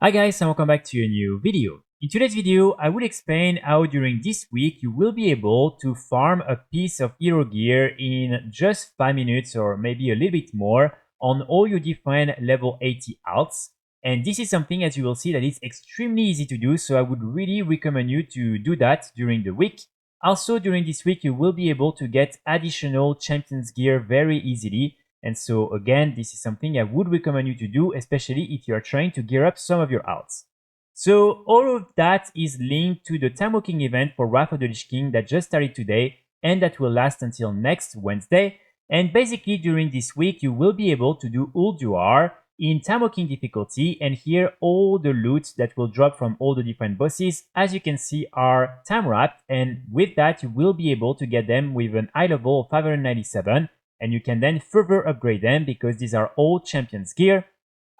Hi guys, and welcome back to a new video. In today's video, I will explain how during this week you will be able to farm a piece of hero gear in just 5 minutes or maybe a little bit more on all your different level 80 alts. And this is something, as you will see, that is extremely easy to do, so I would really recommend you to do that during the week. Also, during this week, you will be able to get additional champions gear very easily. And so again, this is something I would recommend you to do, especially if you are trying to gear up some of your alts. So all of that is linked to the Timewalking event for Wrath of the Lich King that just started today and that will last until next Wednesday. And basically during this week, you will be able to do Ilvl in Timewalking difficulty and here all the loot that will drop from all the different bosses, as you can see, are time wrapped, and with that you will be able to get them with an high level of 597. And you can then further upgrade them because these are all champions gear.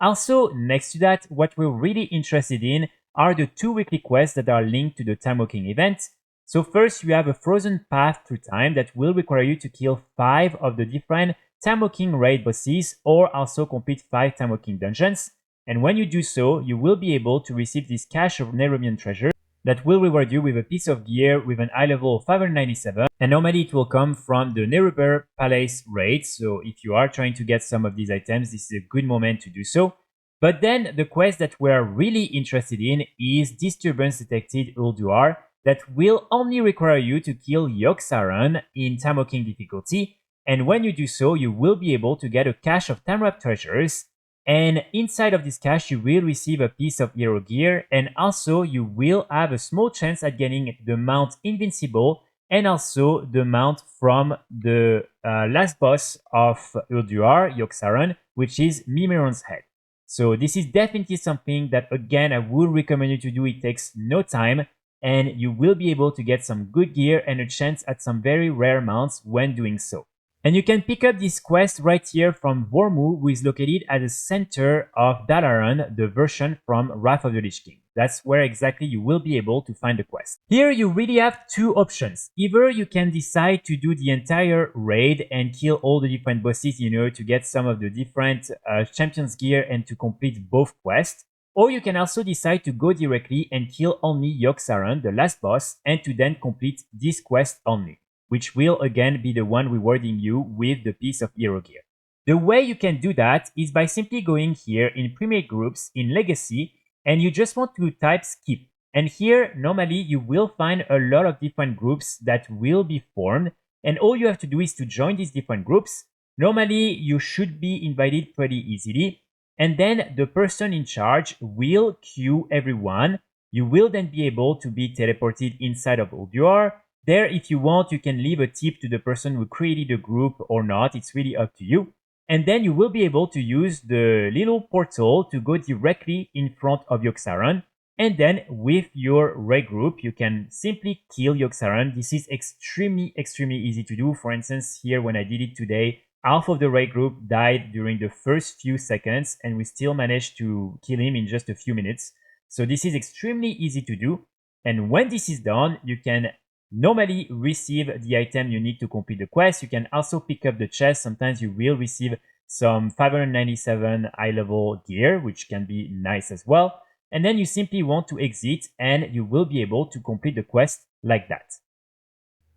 Also, next to that, what we're really interested in are the 2 weekly quests that are linked to the Timewalking event. So first, you have a frozen path through time that will require you to kill 5 of the different Timewalking raid bosses or also complete 5 Timewalking dungeons. And when you do so, you will be able to receive this cache of Nairobian treasure that will reward you with a piece of gear with an high level of 597, and normally it will come from the Nairobi Palace raid, so if you are trying to get some of these items, this is a good moment to do so. But then the quest that we're really interested in is Disturbance Detected Ilvl that will only require you to kill Yogg-Saron in Timewalking difficulty, and when you do so, you will be able to get a cache of time-wrapped treasures. And inside of this cache, you will receive a piece of hero gear, and also you will have a small chance at getting the mount Invincible and also the mount from the last boss of Ilvl, Yogg-Saron, which is Mimeron's Head. So this is definitely something that, again, I would recommend you to do. It takes no time, and you will be able to get some good gear and a chance at some very rare mounts when doing so. And you can pick up this quest right here from Vormu, who is located at the center of Dalaran, the version from Wrath of the Lich King. That's where exactly you will be able to find the quest. Here you really have 2 options. Either you can decide to do the entire raid and kill all the different bosses in order to get some of the different champions gear and to complete both quests. Or you can also decide to go directly and kill only Yogg-Saron, the last boss, and to then complete this quest only, which will again be the one rewarding you with the piece of hero gear. The way you can do that is by simply going here in Premier Groups in Legacy, and you just want to type skip. And here, normally, you will find a lot of different groups that will be formed, and all you have to do is to join these different groups. Normally, you should be invited pretty easily, and then the person in charge will queue everyone. You will then be able to be teleported inside of Ilvl. There, if you want, you can leave a tip to the person who created the group or not. It's really up to you. And then you will be able to use the little portal to go directly in front of Yogg-Saron. And then with your raid group, you can simply kill Yogg-Saron. This is extremely easy to do. For instance, here when I did it today, half of the raid group died during the first few seconds, and we still managed to kill him in just a few minutes. So this is extremely easy to do. And when this is done, you can normally receive the item you need to complete the quest. You can also pick up the chest. Sometimes you will receive some 597 high level gear, which can be nice as well. And then you simply want to exit and you will be able to complete the quest like that.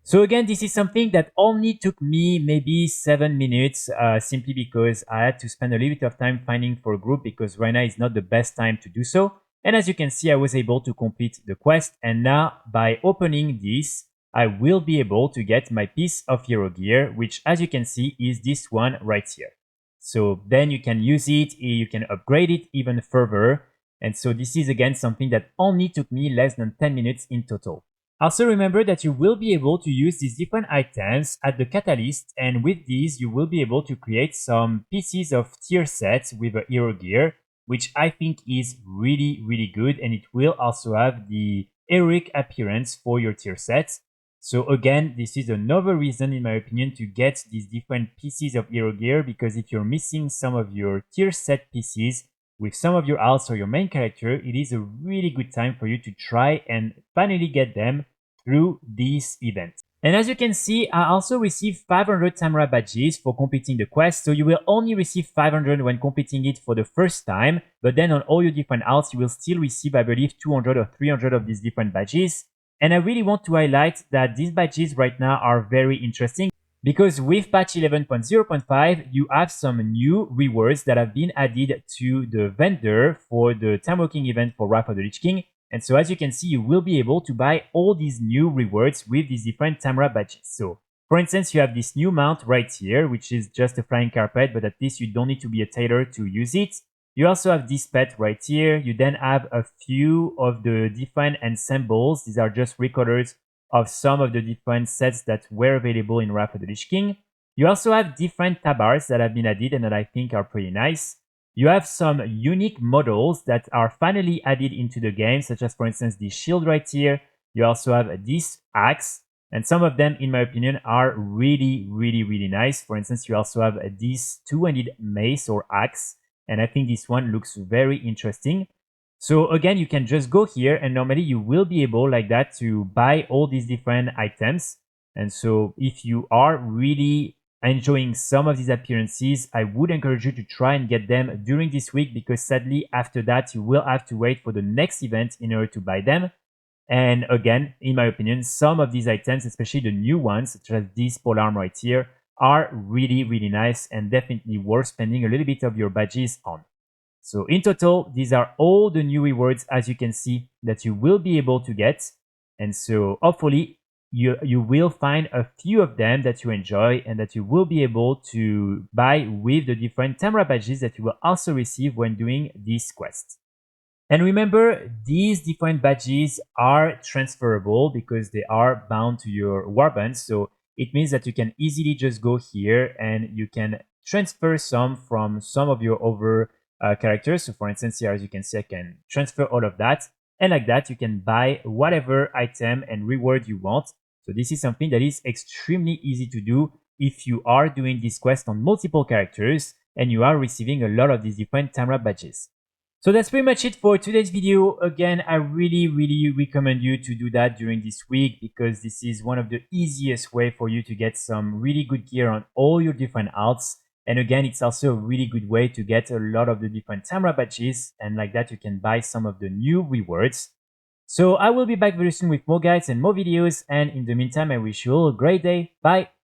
So again, this is something that only took me maybe 7 minutes, simply because I had to spend a little bit of time finding for a group because right now is not the best time to do so. And as you can see, I was able to complete the quest, and now by opening this, I will be able to get my piece of hero gear, which as you can see is this one right here. So then you can use it, you can upgrade it even further. And so this is again something that only took me less than 10 minutes in total. Also remember that you will be able to use these different items at the catalyst, and with these you will be able to create some pieces of tier sets with a hero gear, which I think is really good, and it will also have the heroic appearance for your tier sets. So again, this is another reason in my opinion to get these different pieces of hero gear, because if you're missing some of your tier set pieces with some of your alts or your main character, it is a really good time for you to try and finally get them through this event. And as you can see, I also received 500 Tamara badges for completing the quest, so you will only receive 500 when completing it for the first time, but then on all your different alts, you will still receive, I believe, 200 or 300 of these different badges. And I really want to highlight that these badges right now are very interesting, because with patch 11.0.5, you have some new rewards that have been added to the vendor for the Timewalking event for Wrath of the Lich King. And so as you can see, you will be able to buy all these new rewards with these different Tamara badges. So for instance, you have this new mount right here, which is just a flying carpet, but at least you don't need to be a tailor to use it. You also have this pet right here. You then have a few of the different ensembles. These are just recolors of some of the different sets that were available in Wrath of the Lich King. You also have different tabars that have been added and that I think are pretty nice. You have some unique models that are finally added into the game, such as, for instance, this shield right here. You also have this axe, and some of them, in my opinion, are really, really, really nice. For instance, you also have this two-handed mace or axe, and I think this one looks very interesting. So again, you can just go here, and normally you will be able, like that, to buy all these different items. And so if you are really enjoying some of these appearances, I would encourage you to try and get them during this week, because sadly after that you will have to wait for the next event in order to buy them. And again, in my opinion, some of these items, especially the new ones, such as this polearm right here, are really, really nice and definitely worth spending a little bit of your badges on. So in total, these are all the new rewards, as you can see, that you will be able to get. And so hopefully you will find a few of them that you enjoy and that you will be able to buy with the different Tamara badges that you will also receive when doing this quest. And remember, these different badges are transferable because they are bound to your warband. So it means that you can easily just go here and you can transfer some from some of your other characters. So for instance, here, as you can see, I can transfer all of that. And like that, you can buy whatever item and reward you want. So this is something that is extremely easy to do if you are doing this quest on multiple characters and you are receiving a lot of these different Tamara badges. So that's pretty much it for today's video. Again, I really recommend you to do that during this week, because this is one of the easiest way for you to get some really good gear on all your different alts. And again, it's also a really good way to get a lot of the different Tamara badges, and like that you can buy some of the new rewards. So I will be back very soon with more guides and more videos, and in the meantime I wish you all a great day. Bye!